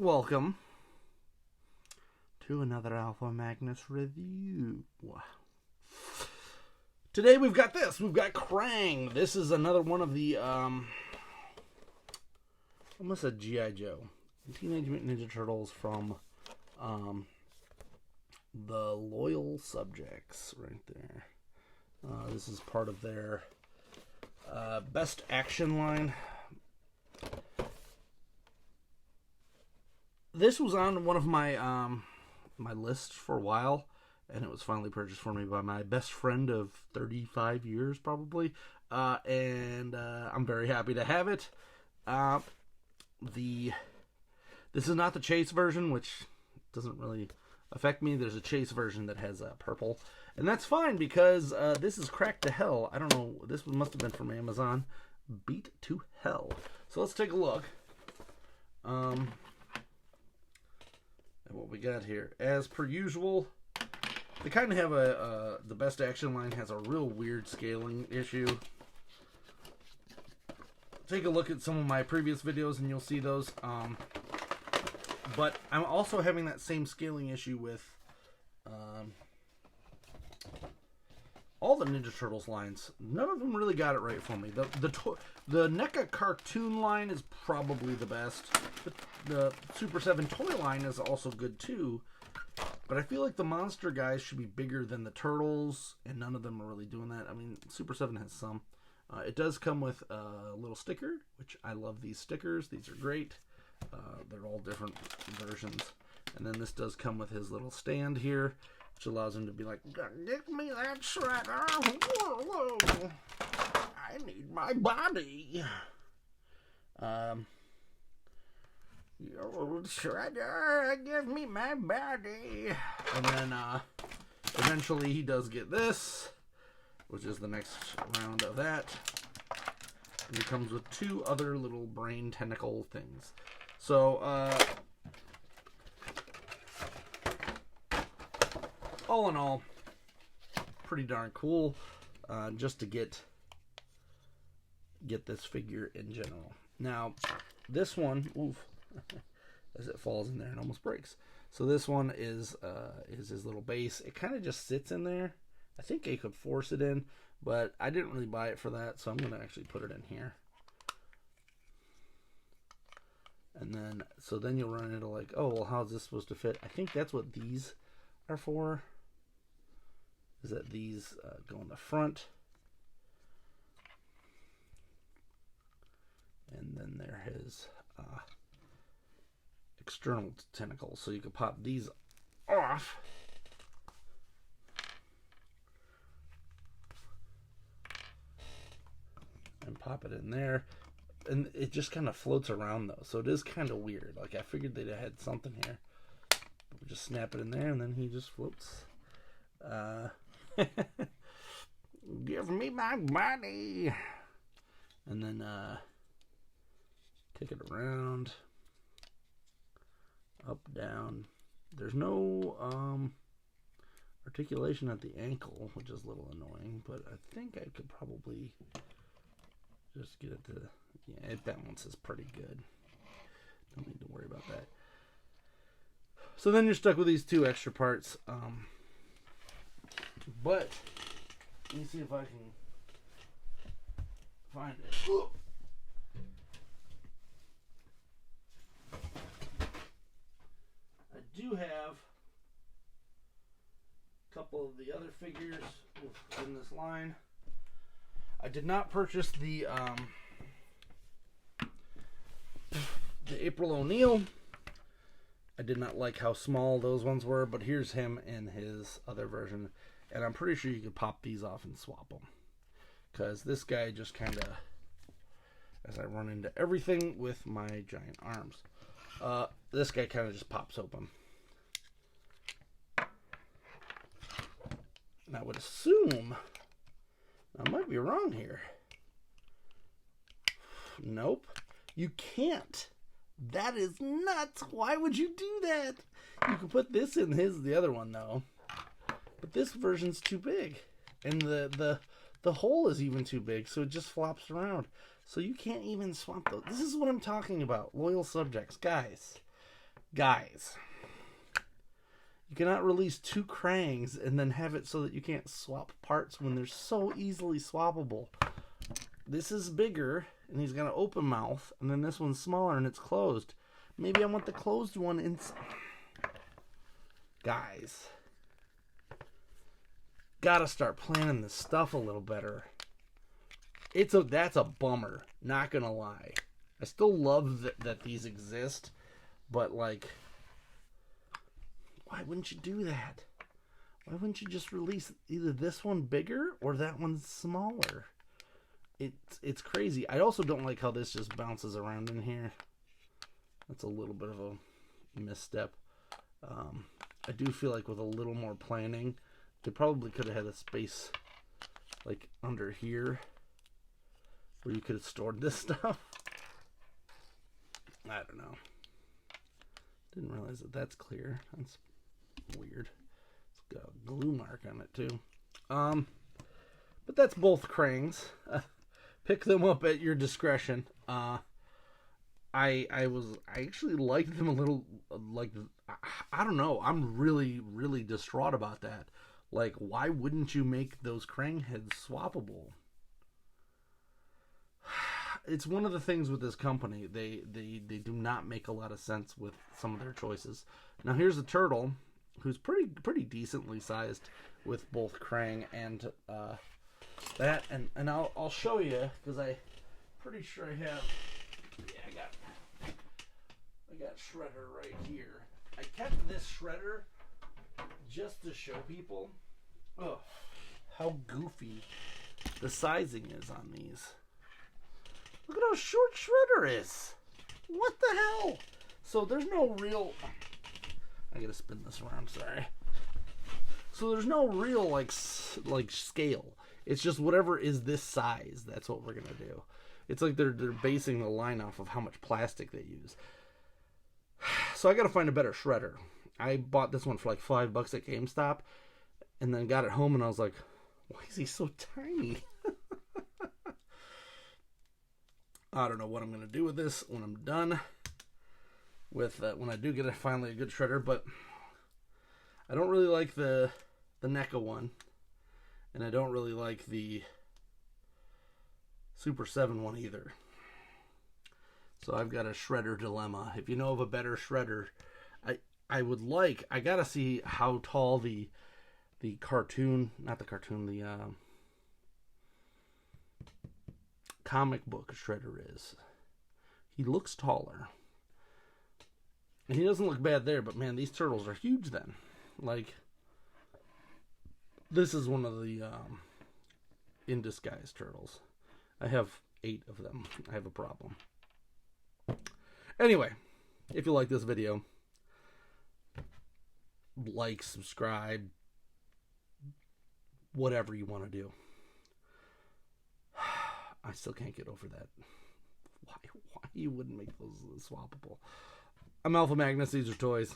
Welcome to another Alpha Magnus review. Today we've got this. We've got Krang. This is another one of the, almost a G.I. Joe. Teenage Mutant Ninja Turtles from, the Loyal Subjects right there. This is part of their, BST AXN line. This was on one of my my lists for a while, and it was finally purchased for me by my best friend of 35 years, probably. And I'm very happy to have it. This is not the Chase version, which doesn't really affect me. There's a Chase version that has purple, and that's fine because this is cracked to hell. I don't know. This must have been from Amazon. Beat to hell. So let's take a look. What we got here, as per usual, they kind of have the BST AXN line has a real weird scaling issue. Take a look at some of my previous videos and you'll see those. But I'm also having that same scaling issue with all the Ninja Turtles lines. None of them really got it right for me. The NECA cartoon line is probably the best. The Super 7 toy line is also good too. But I feel like the monster guys should be bigger than the Turtles, and none of them are really doing that. I mean, Super 7 has some. It does come with a little sticker, which I love these stickers. These are great. They're all different versions. And then this does come with his little stand here, which allows him to be like, "Give me that shredder. Whoa. I need my body. You shredder, give me my body." And then eventually he does get this, which is the next round of that. And he comes with two other little brain tentacle things. So all in all, pretty darn cool, just to get this figure in general. Now, this one, oof, as it falls in there, it almost breaks. So this one is his little base. It kind of just sits in there. I think I could force it in, but I didn't really buy it for that, so I'm going to actually put it in here. And then, so then you'll run into like, oh, well, how's this supposed to fit? I think that's what these are for, is that these go in the front. And then there his external tentacles. So you can pop these off. And pop it in there. And it just kind of floats around though. So it is kind of weird. Like I figured they'd have had something here. We just snap it in there and then he just floats. Give me my body. And then take it around. Up, down. There's no articulation at the ankle, which is a little annoying, but I think I could probably just get it to, yeah, it balances pretty good. Don't need to worry about that. So then you're stuck with these two extra parts. But let me see if I can find it. I do have a couple of the other figures in this line. I did not purchase the April O'Neil. I did not like how small those ones were, but here's him in his other version. And I'm pretty sure you could pop these off and swap them. Because this guy just kind of, as I run into everything with my giant arms, this guy kind of just pops open. And I would assume, I might be wrong here. Nope. You can't. That is nuts. Why would you do that? You can put this in the other one though. But this version's too big. And the hole is even too big, so it just flops around. So you can't even swap those. This is what I'm talking about. Loyal subjects. Guys, Guys, you cannot release 2 Krangs and then have it so that you can't swap parts when they're so easily swappable. This is bigger, and he's got an open mouth, and then this one's smaller and it's closed. Maybe I want the closed one inside. Guys, gotta start planning this stuff a little better. That's a bummer, not gonna lie. I still love that these exist, but like, why wouldn't you do that? Why wouldn't you just release either this one bigger or that one smaller? It's crazy. I also don't like how this just bounces around in here. That's a little bit of a misstep. I do feel like with a little more planning, they probably could have had a space like under here where you could have stored this stuff. I don't know. Didn't realize that that's clear. That's weird. It's got a glue mark on it too. But that's both Krangs. Pick them up at your discretion. I actually liked them a little. Like, I don't know. I'm really distraught about that. Like, why wouldn't you make those Krang heads swappable? It's one of the things with this company. They do not make a lot of sense with some of their choices. Now here's a turtle who's pretty decently sized with both Krang and that, and I'll show you because I'm pretty sure I have. Yeah, I got Shredder right here. I kept this Shredder just to show people how goofy the sizing is on these. Look at how short Shredder is. What the hell? So there's no real. I gotta spin this around. Sorry. So there's no real like scale. It's just whatever is this size. That's what we're gonna do. It's like they're basing the line off of how much plastic they use. So I gotta find a better Shredder. I bought this one for like $5 at GameStop, and then got it home and I was like, why is he so tiny? I don't know what I'm gonna do with this when I'm done with when I do get finally a good Shredder, but I don't really like the NECA one. And I don't really like the Super 7 one either. So I've got a Shredder dilemma. If you know of a better Shredder, I gotta see how tall the cartoon, not the cartoon, the comic book Shredder is. He looks taller. And he doesn't look bad there, but man, these turtles are huge then. Like, this is one of the in disguise turtles. I have 8 of them. I have a problem. Anyway, if you like this video, like, subscribe, whatever you want to do. I still can't get over that. Why you wouldn't make those swappable? I'm Alpha Magnus. These are toys.